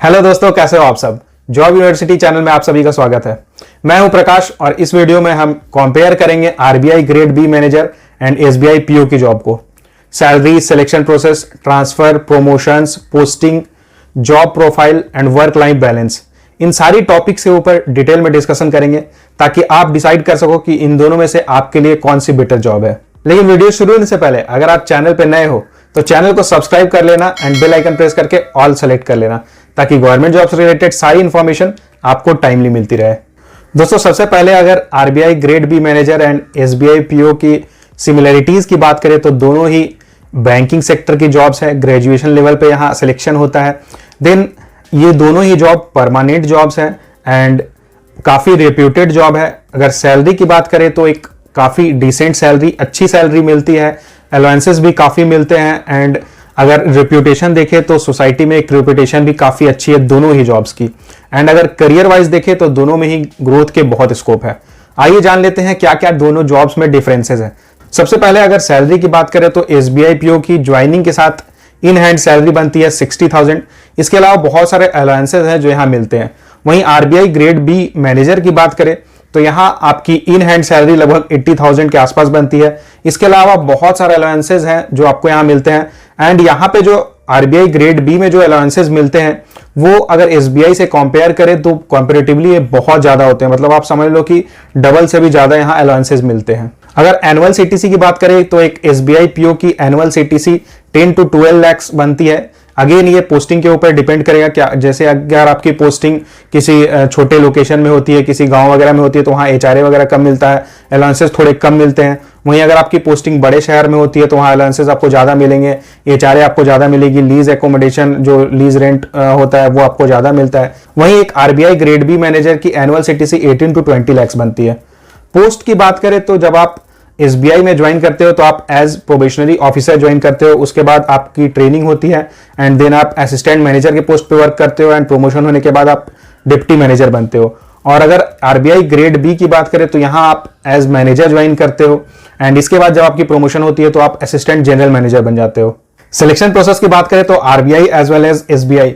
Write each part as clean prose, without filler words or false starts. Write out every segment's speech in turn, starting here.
Hello दोस्तों, कैसे हो आप सब। जॉब यूनिवर्सिटी चैनल में आप सभी का स्वागत है। मैं हूं प्रकाश और इस वीडियो में हम कंपेयर करेंगे RBI grade B manager and SBI PO की जॉब को। Salary, selection process, transfer, promotions, posting, job profile and work life balance, इन सारी टॉपिक्स के ऊपर डिटेल में डिस्कशन करेंगे ताकि आप डिसाइड कर सको कि इन दोनों में से आपके लिए कौन सी बेटर जॉब है। लेकिन वीडियो शुरू होने से पहले अगर आप चैनल पर नए हो तो चैनल को सब्सक्राइब कर लेना एंड बेल आइकन प्रेस करके ऑल सेलेक्ट कर लेना ताकि गवर्नमेंट जॉब से रिलेटेड सारी इंफॉर्मेशन आपको टाइमली मिलती रहे। दोस्तों, सबसे पहले अगर RBI grade B manager and SBI PO की सिमिलरिटीज की बात करें तो दोनों ही बैंकिंग सेक्टर की जॉब्स है। ग्रेजुएशन लेवल पे यहाँ सिलेक्शन होता है। देन ये दोनों ही जॉब परमानेंट जॉब्स हैं एंड काफी रेप्यूटेड जॉब है। अगर सैलरी की बात करें तो एक काफी डिसेंट सैलरी, अच्छी सैलरी मिलती है, अलाउंसेस भी काफी मिलते हैं एंड अगर रेप्यूटेशन देखें तो सोसाइटी में एक रेप्यूटेशन भी काफी अच्छी है दोनों ही जॉब्स की। एंड अगर करियर वाइज देखें तो दोनों में ही ग्रोथ के बहुत स्कोप है। आइए जान लेते हैं क्या क्या दोनों जॉब्स में डिफरेंसेस हैं। सबसे पहले अगर सैलरी की बात करें तो एसबीआई पीओ की ज्वाइनिंग के साथ इन हैंड सैलरी बनती है 60,000। इसके अलावा बहुत सारे अलाउंसेस हैं जो यहाँ मिलते हैं। वहीं आरबीआई ग्रेड बी मैनेजर की बात करें तो यहां आपकी इन हैंड सैलरी लगभग 80,000 के आसपास बनती है। इसके अलावा बहुत सारे अलाउंसेस हैं जो आपको यहां मिलते हैं एंड यहां पे जो आरबीआई ग्रेड बी में जो अलाउंसेस मिलते हैं वो अगर एसबीआई से कंपेयर करें तो कंपैरेटिवली ये बहुत ज्यादा होते हैं। मतलब आप समझ लो कि डबल से भी ज्यादा यहां अलाउंसेस मिलते हैं। अगर एनुअल सीटीसी की बात करें तो एक एसबीआई पीओ की एनुअल सीटीसी 10 to 12 लाख बनती है। अगेन ये पोस्टिंग के ऊपर डिपेंड करेगा। क्या जैसे अगर आपकी पोस्टिंग किसी छोटे लोकेशन में होती है, किसी गांव वगैरह में होती है तो वहाँ एचआरए वगैरह कम मिलता है, अलाउंसेस थोड़े कम मिलते हैं। वहीं अगर आपकी पोस्टिंग बड़े शहर में होती है तो वहाँ अलाउंसेस आपको ज्यादा मिलेंगे, एचआरए आपको ज्यादा मिलेगी, लीज एकोमोडेशन जो लीज रेंट होता है वो आपको ज्यादा मिलता है। वहीं एक आरबीआई ग्रेड बी मैनेजर की एनुअल सीटीसी 18 to 20 लाख बनती है। पोस्ट की बात करें तो जब आप एसबीआई में ज्वाइन करते हो तो आप एज प्रोबेशनरी ऑफिसर ज्वाइन करते हो, उसके बाद आपकी ट्रेनिंग होती है एंड देन आप असिस्टेंट मैनेजर के पोस्ट पे वर्क करते हो एंड प्रमोशन होने के बाद आप डिप्टी मैनेजर बनते हो। और अगर आरबीआई ग्रेड बी की बात करें तो यहां आप एज मैनेजर ज्वाइन करते हो एंड इसके बाद जब आपकी प्रमोशन होती है तो आप असिस्टेंट जनरल मैनेजर बन जाते हो। सिलेक्शन प्रोसेस की बात करें तो RBI as well as SBI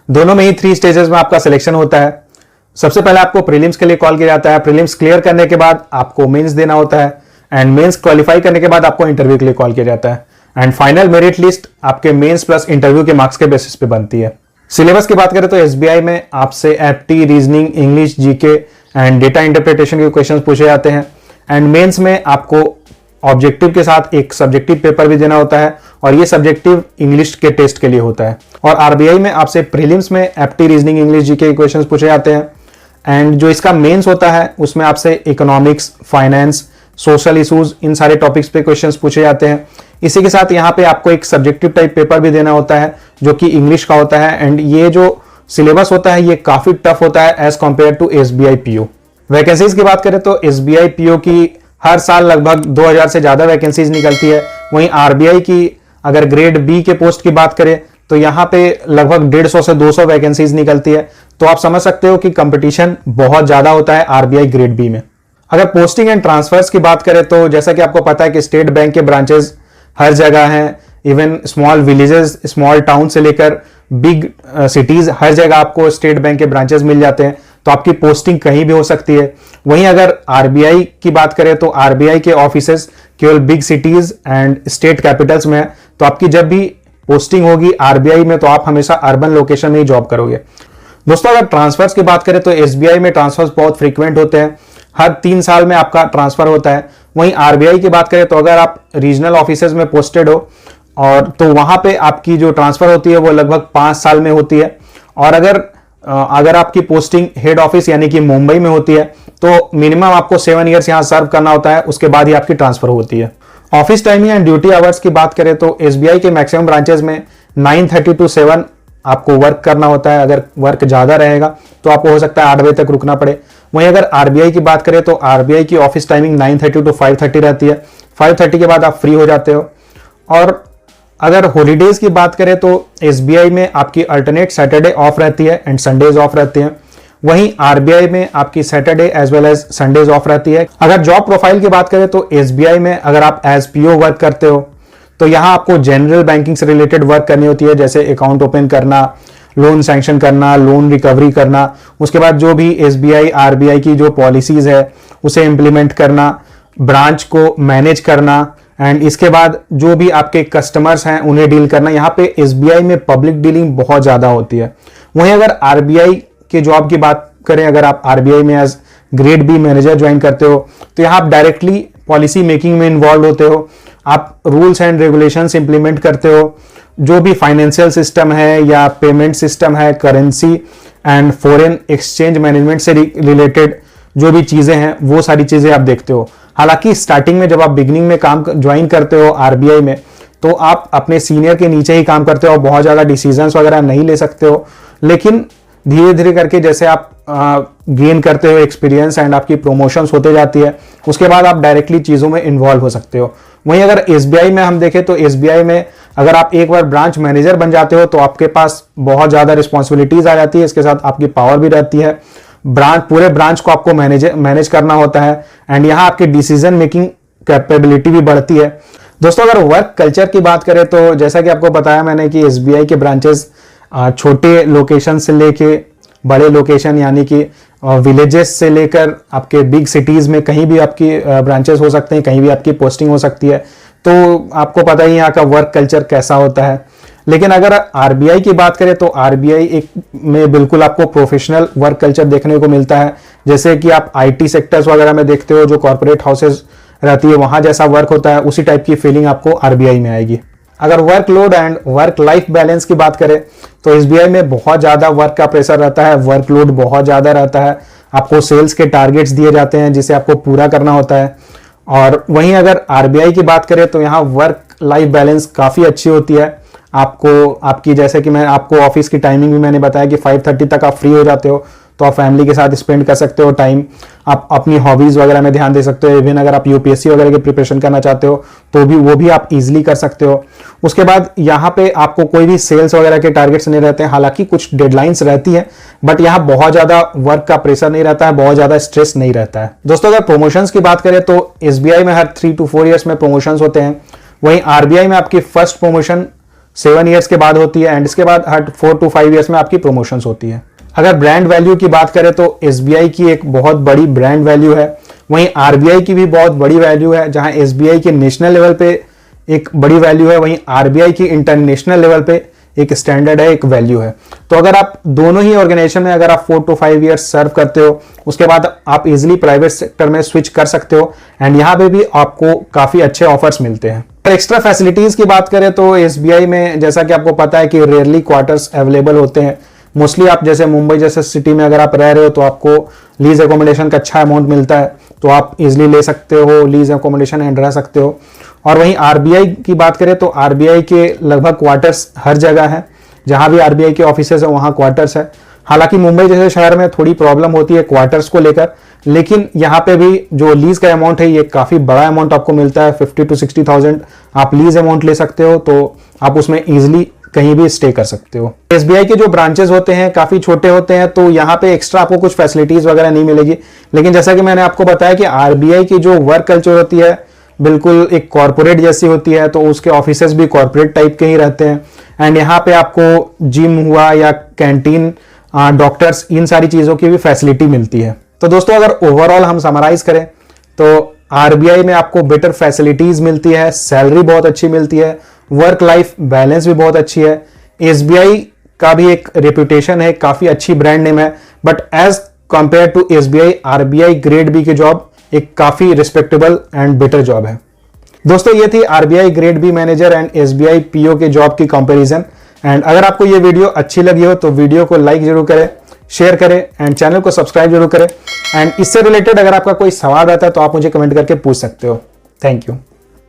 दोनों में ही 3 स्टेजेस में आपका सिलेक्शन होता है। सबसे पहले आपको प्रीलिम्स के लिए कॉल किया जाता है। प्रीलिम्स क्लियर करने के बाद आपको मेंस देना होता है एंड मेंस क्वालिफाई करने के बाद आपको इंटरव्यू के लिए कॉल किया जाता है एंड फाइनल मेरिट लिस्ट आपके मेंस प्लस इंटरव्यू के मार्क्स के बेसिस पे बनती है। सिलेबस की बात करें तो एसबीआई में आपसे apti, reasoning, English, GK and data interpretation के क्वेश्चंस पूछे जाते हैं एंड मेंस में आपको ऑब्जेक्टिव के साथ एक सब्जेक्टिव पेपर भी देना होता है और ये सब्जेक्टिव इंग्लिश के टेस्ट के लिए होता है। और आरबीआई में आपसे प्रीलिम्स में एप्टी, रीजनिंग, इंग्लिश, जीके के क्वेश्चंस पूछे जाते हैं एंड जो इसका मेंस होता है उसमें आपसे इकोनॉमिक्स, फाइनेंस, सोशल इश्यूज, इन सारे टॉपिक्स पे क्वेश्चंस पूछे जाते हैं। इसी के साथ यहाँ पे आपको एक सब्जेक्टिव टाइप पेपर भी देना होता है जो कि इंग्लिश का होता है एंड ये जो सिलेबस होता है ये काफी टफ होता है as compare to SBI PO. Vacancies की बात करें तो एसबीआई पीओ की हर साल लगभग 2000 से ज्यादा वैकेंसीज निकलती है। वहीं आरबीआई की अगर ग्रेड बी के पोस्ट की बात करें तो यहाँ पे लगभग 150 से 200 वैकेंसीज निकलती है। तो आप समझ सकते हो कि कंपटीशन बहुत ज्यादा होता है आरबीआई ग्रेड बी में। अगर पोस्टिंग एंड ट्रांसफर्स की बात करें तो जैसा कि आपको पता है कि स्टेट बैंक के ब्रांचेस हर जगह हैं। Even small villages, small town से लेकर बिग सिटीज, हर जगह आपको स्टेट बैंक के ब्रांचेस मिल जाते हैं तो आपकी पोस्टिंग कहीं भी हो सकती है। वहीं अगर आरबीआई की बात करें तो आरबीआई के ऑफिसेस केवल big cities and state Capitals में है तो आपकी जब भी पोस्टिंग होगी आरबीआई में तो आप हमेशा अर्बन लोकेशन में ही जॉब करोगे। दोस्तों, अगर ट्रांसफर्स की बात करें तो एसबीआई में ट्रांसफर्स बहुत फ्रीक्वेंट होते हैं, हर 3 साल में आपका ट्रांसफर होता है। वहीं आरबीआई की बात करें तो अगर आप रीजनल ऑफिसेज में पोस्टेड हो और तो वहां पे आपकी जो ट्रांसफर होती है वो लगभग 5 साल में होती है। और अगर आपकी पोस्टिंग हेड ऑफिस यानी कि मुंबई में होती है तो मिनिमम आपको 7 ईयर्स यहां सर्व करना होता है, उसके बाद ही आपकी ट्रांसफर होती है। Office timing and duty hours की बात करें तो एसबीआई के मैक्सिमम ब्रांचेस में 9:30 to 7 आपको वर्क करना होता है। अगर वर्क ज्यादा रहेगा तो आपको हो सकता है 8 बजे तक रुकना पड़े। वहीं अगर आरबीआई की बात करें तो आरबीआई की ऑफिस टाइमिंग 9:30 to 5:30 रहती है। 5:30 के बाद आप फ्री हो जाते हो। और अगर हॉलीडेज की बात करें तो एसबीआई में आपकी अल्टरनेट सैटरडे ऑफ रहती है एंड संडेज ऑफ रहते हैं। वहीं आरबीआई में आपकी Saturday as well as Sundays off रहती है। अगर जॉब प्रोफाइल की बात करें तो एसबीआई में अगर आप एज पीओ वर्क करते हो तो यहां आपको जनरल बैंकिंग से रिलेटेड वर्क करनी होती है, जैसे अकाउंट ओपन करना, लोन सैंक्शन करना, लोन रिकवरी करना, उसके बाद जो भी एसबीआई आरबीआई की जो पॉलिसीज है उसे इंप्लीमेंट करना, ब्रांच को मैनेज करना, एंड इसके बाद जो भी आपके कस्टमर्स हैं उन्हें डील करना। यहाँ पे एसबीआई में पब्लिक डीलिंग बहुत ज्यादा होती है। वहीं अगर आरबीआई के जॉब की बात करें, अगर आप आरबीआई में as grade B manager join करते हो तो यहाँ आप डायरेक्टली पॉलिसी मेकिंग में इन्वॉल्व होते हो, आप रूल्स एंड रेगुलेशंस इंप्लीमेंट करते हो, जो भी फाइनेंशियल सिस्टम है या पेमेंट सिस्टम है, currency and foreign exchange management से रिलेटेड जो भी चीजें हैं वो सारी चीजें आप देखते हो। हालांकि स्टार्टिंग में जब आप बिगिनिंग में काम ज्वाइन करते हो आरबीआई में तो आप अपने सीनियर के नीचे ही काम करते हो, बहुत ज्यादा डिसीजंस वगैरह नहीं ले सकते हो, लेकिन धीरे धीरे करके जैसे आप गेन करते हो एक्सपीरियंस एंड आपकी प्रमोशंस होते जाती है, उसके बाद आप डायरेक्टली चीजों में इन्वॉल्व हो सकते हो। वहीं अगर एसबीआई में हम देखें तो एसबीआई में अगर आप एक बार ब्रांच मैनेजर बन जाते हो तो आपके पास बहुत ज्यादा रिस्पॉन्सिबिलिटीज आ जाती है, इसके साथ आपकी पावर भी रहती है, पूरे ब्रांच को आपको मैनेज करना होता है एंड यहाँ आपकी डिसीजन मेकिंग कैपेबिलिटी भी बढ़ती है। दोस्तों अगर वर्क कल्चर की बात करें तो जैसा कि आपको बताया मैंने कि एसबीआई के ब्रांचेस छोटे लोकेशन से लेके बड़े लोकेशन यानी कि विलेजेस से लेकर आपके बिग सिटीज में कहीं भी आपकी ब्रांचेस हो सकते हैं, कहीं भी आपकी पोस्टिंग हो सकती है, तो आपको पता ही यहाँ का वर्क कल्चर कैसा होता है। लेकिन अगर आरबीआई की बात करें तो आरबीआई एक में बिल्कुल आपको प्रोफेशनल वर्क कल्चर देखने को मिलता है, जैसे कि आप आईटी सेक्टर्स वगैरह में देखते हो, जो कॉर्पोरेट हाउसेज रहती है वहां जैसा वर्क होता है उसी टाइप की फीलिंग आपको आरबीआई में आएगी। अगर workload and work life balance की बात करें तो एसबीआई में बहुत ज्यादा वर्क का प्रेशर रहता है, वर्कलोड बहुत ज्यादा रहता है, आपको सेल्स के टारगेट्स दिए जाते हैं जिसे आपको पूरा करना होता है। और वहीं अगर आरबीआई की बात करें तो यहाँ वर्क लाइफ बैलेंस काफी अच्छी होती है। आपको आपकी जैसे कि मैं आपको ऑफिस की टाइमिंग भी मैंने बताया कि 5:30 तक आप फ्री हो जाते हो, तो आप फैमिली के साथ स्पेंड कर सकते हो टाइम, आप अपनी हॉबीज वगैरह में ध्यान दे सकते हो। इवन अगर आप यूपीएससी वगैरह की प्रिपरेशन करना चाहते हो तो भी वो भी आप इजीली कर सकते हो। उसके बाद यहाँ पे आपको कोई भी सेल्स वगैरह के टारगेट्स नहीं रहते हैं, हालांकि कुछ डेडलाइंस रहती है बट यहाँ बहुत ज्यादा वर्क का प्रेशर नहीं रहता है, बहुत ज्यादा स्ट्रेस नहीं रहता है। दोस्तों अगर प्रमोशंस की बात करें तो एसबीआई में हर 3 to 4 ईयर्स में प्रमोशंस होते हैं, वहीं आरबीआई में आपकी फर्स्ट प्रमोशन 7 ईयर्स के बाद होती है एंड इसके बाद हर 4 to 5 ईयर्स में आपकी प्रमोशंस होती है। अगर ब्रांड वैल्यू की बात करें तो एसबीआई की एक बहुत बड़ी ब्रांड वैल्यू है, वहीं आरबीआई की भी बहुत बड़ी वैल्यू है। जहां एसबीआई के नेशनल लेवल पे एक बड़ी वैल्यू है, वहीं आरबीआई की इंटरनेशनल लेवल पे एक स्टैंडर्ड है, एक वैल्यू है। तो अगर आप दोनों ही ऑर्गेनाइजेशन में अगर आप 4 to 5 ईयर्स सर्व करते हो उसके बाद आप इजिली प्राइवेट सेक्टर में स्विच कर सकते हो एंड यहाँ पे भी आपको काफी अच्छे ऑफर्स मिलते हैं। एक्स्ट्रा फैसिलिटीज की बात करें तो एसबीआई में जैसा कि आपको पता है कि रेयरली क्वार्टर्स अवेलेबल होते हैं। मोस्टली आप जैसे मुंबई जैसे सिटी में अगर आप रह रहे हो तो आपको लीज एकोमोडेशन का अच्छा अमाउंट मिलता है, तो आप इजिली ले सकते हो लीज एकोमोडेशन एंड रह सकते हो। और वहीं आरबीआई की बात करें तो आरबीआई के लगभग क्वार्टर्स हर जगह है, जहां भी आरबीआई के ऑफिसेज है वहां क्वार्टर्स है। हालांकि मुंबई जैसे शहर में थोड़ी प्रॉब्लम होती है क्वार्टर्स को लेकर, लेकिन यहाँ पे भी जो लीज का अमाउंट है ये काफी बड़ा अमाउंट आपको मिलता है, 50 to 60,000 आप लीज अमाउंट ले सकते हो, तो आप उसमें इजिली कहीं भी स्टे कर सकते हो। एसबीआई के जो ब्रांचेस होते हैं काफी छोटे होते हैं, तो यहाँ पे एक्स्ट्रा आपको कुछ फैसिलिटीज वगैरह नहीं मिलेगी, लेकिन जैसा कि मैंने आपको बताया कि आरबीआई की जो वर्क कल्चर होती है बिल्कुल एक कॉर्पोरेट जैसी होती है, तो उसके ऑफिसेज भी कॉर्पोरेट टाइप के ही रहते हैं एंड यहाँ पे आपको जिम हुआ या कैंटीन, डॉक्टर्स, इन सारी चीजों की भी फैसिलिटी मिलती है। तो दोस्तों अगर ओवरऑल हम समराइज करें तो आरबीआई में आपको बेटर फैसिलिटीज मिलती है, सैलरी बहुत अच्छी मिलती है, वर्क लाइफ बैलेंस भी बहुत अच्छी है। एसबीआई का भी एक रेपुटेशन है, काफी अच्छी ब्रांड नेम है, but as compare to SBI RBI grade B की जॉब एक काफी रिस्पेक्टेबल एंड बेटर जॉब है। दोस्तों ये थी RBI grade B manager and SBI PO के जॉब की कंपैरिजन। एंड अगर आपको ये वीडियो अच्छी लगी हो तो वीडियो को लाइक जरूर करें, शेयर करें एंड चैनल को सब्सक्राइब जरूर करें। एंड इससे रिलेटेड अगर आपका कोई सवाल रहता है तो आप मुझे कमेंट करके पूछ सकते हो। Thank you.